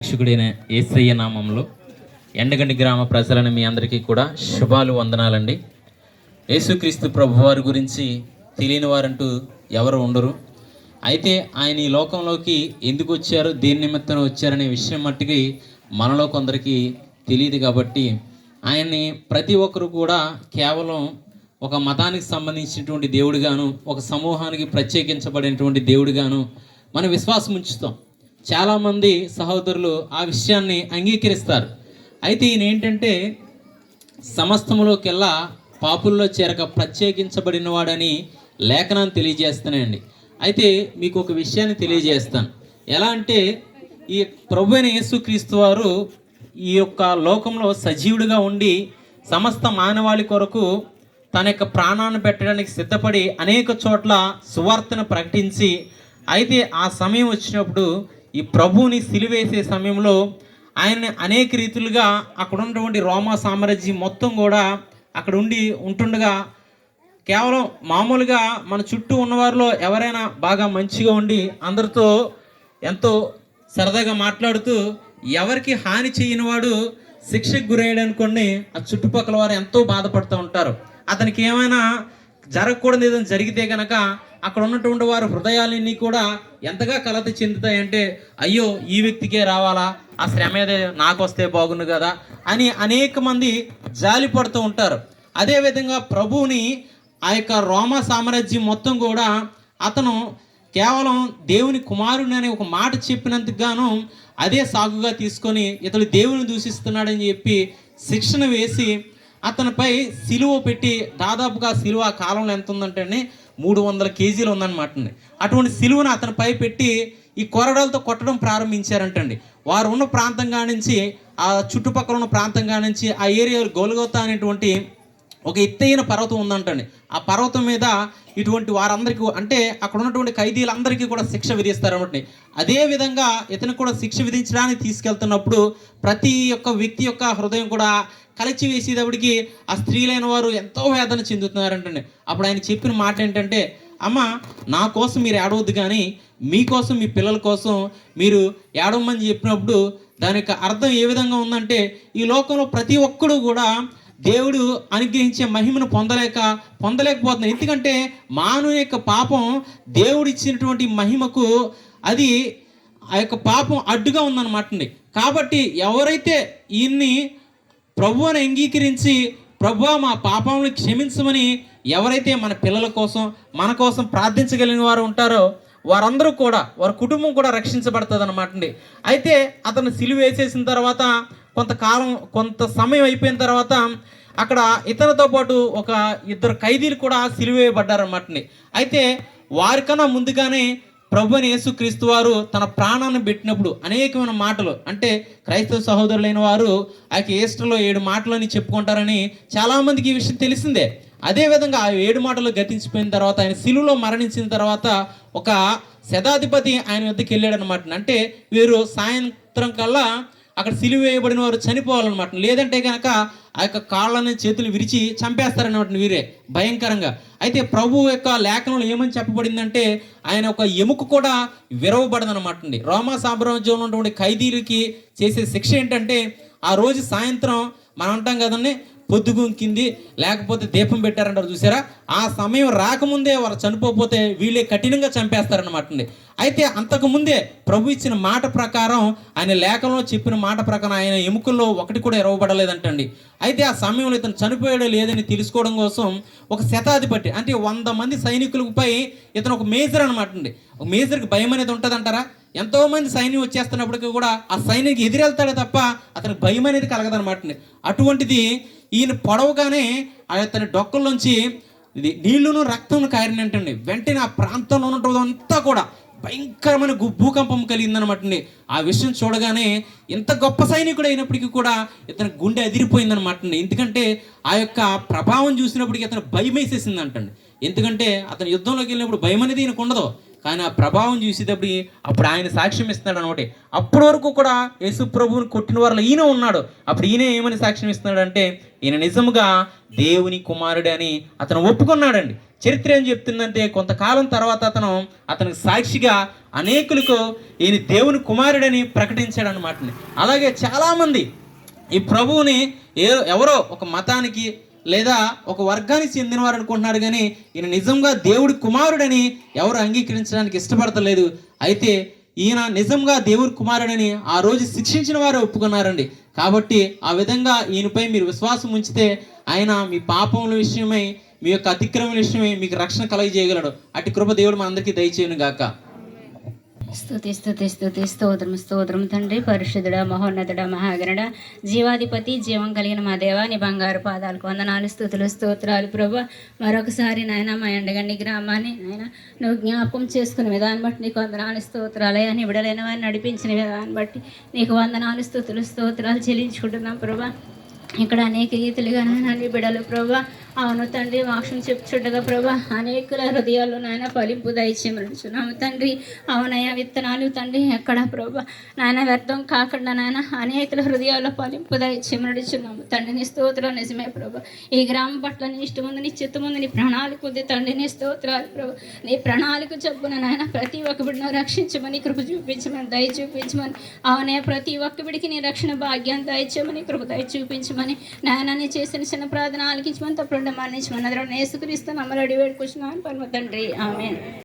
రక్షకుడైన యేసయ్య నామంలో ఎండగండి గ్రామ ప్రజలను మీ అందరికీ కూడా శుభాలు వందనాలండి. యేసుక్రీస్తు ప్రభువారి గురించి తెలియని వారంటూ ఎవరు ఉండరు. అయితే ఆయన ఈ లోకంలోకి ఎందుకు వచ్చారు, దేని నిమిత్తం వచ్చారనే విషయం మట్టుకి మనలో కొందరికి తెలియదు. కాబట్టి ఆయన్ని ప్రతి ఒక్కరు కూడా కేవలం ఒక మతానికి సంబంధించినటువంటి దేవుడిగాను, ఒక సమూహానికి ప్రత్యేకించబడినటువంటి దేవుడిగాను మన విశ్వాసం ఉంచుతాం. చాలామంది సహోదరులు ఆ విషయాన్ని అంగీకరిస్తారు. అయితే ఈయన ఏంటంటే సమస్తములోకెల్లా పాపుల్లో చేరక ప్రత్యేకించబడిన వాడని లేఖనాన్ని తెలియజేస్తున్నాయండి. అయితే మీకు ఒక విషయాన్ని తెలియజేస్తాను. ఎలా అంటే ఈ ప్రభు అయిన యేసుక్రీస్తు వారు ఈ యొక్క లోకంలో సజీవుడిగా ఉండి సమస్త మానవాళి కొరకు తన యొక్క ప్రాణాన్ని పెట్టడానికి సిద్ధపడి అనేక చోట్ల సువార్తను ప్రకటించి, అయితే ఆ సమయం వచ్చినప్పుడు ఈ ప్రభువుని సిలువేసే సమయంలో ఆయన్ని అనేక రీతులుగా అక్కడ ఉన్నటువంటి రోమా సామ్రాజ్యం మొత్తం కూడా అక్కడ ఉంటుండగా కేవలం మామూలుగా మన చుట్టూ ఉన్నవారిలో ఎవరైనా బాగా మంచిగా ఉండి అందరితో ఎంతో సరదాగా మాట్లాడుతూ ఎవరికి హాని చేయని వాడు శిక్షకు గురయ్యాడు అనుకోండి, ఆ చుట్టుపక్కల వారు ఎంతో బాధపడుతూ ఉంటారు. అతనికి ఏమైనా జరగకూడదు ఏదైనా జరిగితే కనుక అక్కడ ఉన్నటువంటి వారి హృదయాలన్నీ కూడా ఎంతగా కలత చెందుతాయంటే, అయ్యో ఈ వ్యక్తికే రావాలా, ఆ శ్రమ ఏదే నాకు వస్తే బాగుండు కదా అని అనేక మంది జాలి పడుతూ ఉంటారు. అదేవిధంగా ప్రభువుని ఆ యొక్క రోమా సామ్రాజ్యం మొత్తం కూడా అతను కేవలం దేవుని కుమారుని అనే ఒక మాట చెప్పినందుకు గాను అదే సాగుగా తీసుకొని ఇతడు దేవుని దూషిస్తున్నాడని చెప్పి శిక్షణ వేసి అతనిపై సిలువ పెట్టి, దాదాపుగా సిలువ కాలంలో ఎంత ఉందంటే 300 కేజీలు ఉందన్నమాట అండి. అటువంటి సిలువను అతనిపై పెట్టి ఈ కొరడాలతో కొట్టడం ప్రారంభించారంటండి. వారు ఉన్న ప్రాంతంగా నుంచి, ఆ చుట్టుపక్కల ఉన్న ప్రాంతంగా నుంచి ఆ ఏరియాలో గొల్గొతా అనేటువంటి ఒక ఎత్తైన పర్వతం ఉందంటండి. ఆ పర్వతం మీద ఇటువంటి వారందరికీ అంటే అక్కడ ఉన్నటువంటి ఖైదీలందరికీ కూడా శిక్ష విధిస్తారన్నమాట. అదేవిధంగా ఇతను కూడా శిక్ష విధించడానికి తీసుకెళ్తున్నప్పుడు ప్రతి ఒక్క వ్యక్తి యొక్క హృదయం కూడా కలిచి వేసేటప్పటికి ఆ స్త్రీలైన వారు ఎంతో వేదన చెందుతున్నారంటండి. అప్పుడు ఆయన చెప్పిన మాట ఏంటంటే, అమ్మ నా కోసం మీరు ఏడవద్దు, కానీ మీకోసం మీ పిల్లల కోసం మీరు ఏడవమని చెప్పినప్పుడు దాని యొక్క అర్థం ఏ విధంగా ఉందంటే, ఈ లోకంలో ప్రతి ఒక్కడు కూడా దేవుడు అనుగ్రహించే మహిమను పొందలేకపోతున్నారు. ఎందుకంటే మానవుని యొక్క పాపం దేవుడు ఇచ్చినటువంటి మహిమకు అది ఆ యొక్క పాపం అడ్డుగా ఉందన్నమాట అండి. కాబట్టి ఎవరైతే ఈయన్ని ప్రభువుని అంగీకరించి, ప్రభువా మా పాపములను క్షమించమని ఎవరైతే మన పిల్లల కోసం మన కోసం ప్రార్థించగలిగిన వారు ఉంటారో వారందరూ కూడా, వారి కుటుంబం కూడా రక్షించబడుతుంది అన్నమాట అండి. అయితే అతను సిలువ వేసేసిన తర్వాత కొంత సమయం అయిపోయిన తర్వాత అక్కడ ఇతనితో పాటు ఒక 2 ఖైదీలు కూడా సిలువ వేయబడ్డారన్నమాట అండి. అయితే వారికన్నా ముందుగానే ప్రభు అయిన యేసుక్రీస్తు వారు తన ప్రాణాన్ని పెట్టినప్పుడు అనేకమైన మాటలు, అంటే క్రైస్తవ సహోదరులైన వారు ఆ ఈస్టర్లో 7 మాటలని చెప్పుకుంటారని చాలామందికి ఈ విషయం తెలిసిందే. అదేవిధంగా ఆ 7 మాటలు గతించిపోయిన తర్వాత ఆయన సిలువలో మరణించిన తర్వాత ఒక శతాధిపతి ఆయన వద్దకు వెళ్ళాడనమాట. అంటే వీరు సాయంత్రం కల్లా అక్కడ సిలువ వేయబడిన వారు చనిపోవాలన్నమాట. లేదంటే కనుక ఆ యొక్క కాళ్ళని చేతులు విరిచి చంపేస్తారన్నమాట వీరే భయంకరంగా. అయితే ప్రభు యొక్క లేఖనంలో ఏమని చెప్పబడిందంటే ఆయన ఒక ఎముక కూడా విరవబడదనమాట అండి. రోమా సామ్రాజ్యంలో ఉన్నటువంటి ఖైదీలకి చేసే శిక్ష ఏంటంటే, ఆ రోజు సాయంత్రం మనం అంటాం కదండి, పొద్దుగుంకింది లేకపోతే దీపం పెట్టారంటారు చూసారా, ఆ సమయం రాకముందే వారు చనిపోతే వీళ్ళే కఠినంగా చంపేస్తారనమాట అండి. అయితే అంతకుముందే ప్రభు ఇచ్చిన మాట ప్రకారం, ఆయన లేఖలో చెప్పిన మాట ప్రకారం ఆయన ఎముకల్లో ఒకటి కూడా ఎరవబడలేదంటండి. అయితే ఆ సమయంలో ఇతను చనిపోయాడో లేదని తెలుసుకోవడం కోసం ఒక శతాధిపతి, అంటే 100 మంది సైనికులపై ఇతను ఒక మేజర్ అనమాట అండి. ఒక మేజర్కి భయం అనేది ఉంటుంది అంటారా? ఎంతోమంది సైన్యం వచ్చేస్తున్నప్పటికీ కూడా ఆ సైన్యానికి ఎదురెళ్తాడే తప్ప అతనికి భయం అనేది కలగదనమాట అండి. అటువంటిది ఈయన పొడవగానే అతని డొక్కల్లోంచి ఇది నీళ్లును రక్తం కారినట్టండి. వెంటనే ఆ ప్రాంతంలో ఉన్నదంతా కూడా భయంకరమైన భూకంపం కలిగిందనమాట అండి. ఆ విషయం చూడగానే ఎంత గొప్ప సైనికుడు అయినప్పటికీ కూడా ఇతని గుండె అదిరిపోయిందనమాట అండి. ఎందుకంటే ఆ యొక్క ప్రభావం చూసినప్పటికీ అతను భయం వేసేసిందంటండి. ఎందుకంటే అతను యుద్ధంలోకి వెళ్ళినప్పుడు భయం అనేది ఈయనకు ఉండదు, కానీ ఆ ప్రభావం చూసేటప్పుడు అప్పుడు ఆయన సాక్ష్యం ఇస్తున్నాడు అనమాట. అప్పటి వరకు కూడా యేసు ప్రభువుని కొట్టిన వారిలో ఈయన ఉన్నాడు. అప్పుడు ఈయన ఏమని సాక్ష్యం ఇస్తున్నాడు అంటే, ఈయన నిజముగా దేవుని కుమారుడే అని అతను ఒప్పుకున్నాడండి. చరిత్ర ఏం చెప్తుందంటే కొంతకాలం తర్వాత అతనికి సాక్షిగా అనేకులకు ఈయన దేవుని కుమారుడని ప్రకటించాడు అనమాట. అలాగే చాలామంది ఈ ప్రభువుని ఎవరో ఒక మతానికి లేదా ఒక వర్గానికి చెందినవారు అనుకుంటున్నారు, కానీ ఈయన నిజంగా దేవుడి కుమారుడని ఎవరు అంగీకరించడానికి ఇష్టపడతలేదు. అయితే ఈయన నిజంగా దేవుడి కుమారుడని ఆ రోజు శిక్షించిన వారు ఒప్పుకున్నారండి. కాబట్టి ఆ విధంగా ఈయనపై మీరు విశ్వాసం ఉంచితే ఆయన మీ పాపముల విషయమై, మీ యొక్క అతిక్రమణ విషయమై మీకు రక్షణ కలగజేయగలడు. అటు కృప దేవుడు మా అందరికీ దయచేయను గాక. స్తుతి స్తుతి స్తుతి స్తోత్రం స్తోత్రం తండ్రి, పరిశుద్ధుడా, మహోన్నతుడా, మహాగణుడా, జీవాధిపతి, జీవం కలిగిన మా దేవా, నీ బంగారు పాదాలకు వందనాలు, స్తుతులు, స్తోత్రాలు ప్రభా. మరొకసారి నాయన మా ఎండగండి గ్రామాన్ని నాయన నువ్వు జ్ఞాపకం చేసుకునే విధాన్ని బట్టి నీకు వందనాలు, స్తోత్రాలు. అని విడలైన వారిని నడిపించిన విధాన్ని బట్టి నీకు వందనాలు, స్తుతులు, స్తోత్రాలు చెల్లించుకుంటున్నాం ప్రభా. ఇక్కడ అనేక రీతులుగా నాయన బిడలు ప్రభా, అవును తండ్రి, వాక్యం చెప్పుచుండగా ప్రభా అనేకుల హృదయాల్లో నాయన ఫలింపు దయచేయమనుచున్నాము తండ్రి. అవునయ్యా, విత్తనాలు తండ్రి ఎక్కడ ప్రభా నాయన వ్యర్థం కాకుండా నాయన అనేకుల హృదయాల్లో ఫలింపు దయచేయమనుచున్నాము తండ్రి. నీ స్తోత్రాలు నిజమే ప్రభా. ఈ గ్రామం పట్ల నీ ఇష్టం ఉంది, నీ చిత్తం ఉంది, నీ ప్రణాళిక ఉంది తండ్రి. నీ స్తోత్రాలు ప్రభా. నీ ప్రణాళిక చొప్పున నాయన ప్రతి ఒక్క బిడ్డను రక్షించమని, కృప చూపించమని, దయ చూపించమని. అవునే, ప్రతి ఒక్క బిడికి నీ రక్షణ భాగ్యాన్ని దయచేయమని, కృప దయ చూపించమని, నాయన చేసిన చిన్న ప్రార్థన ఆలకించమని, తప్పుడు మన్నించమని యేసుక్రీస్తు నామములో అడిగి వేడుకుంటున్నాను పరమ తండ్రి. ఆమేన్.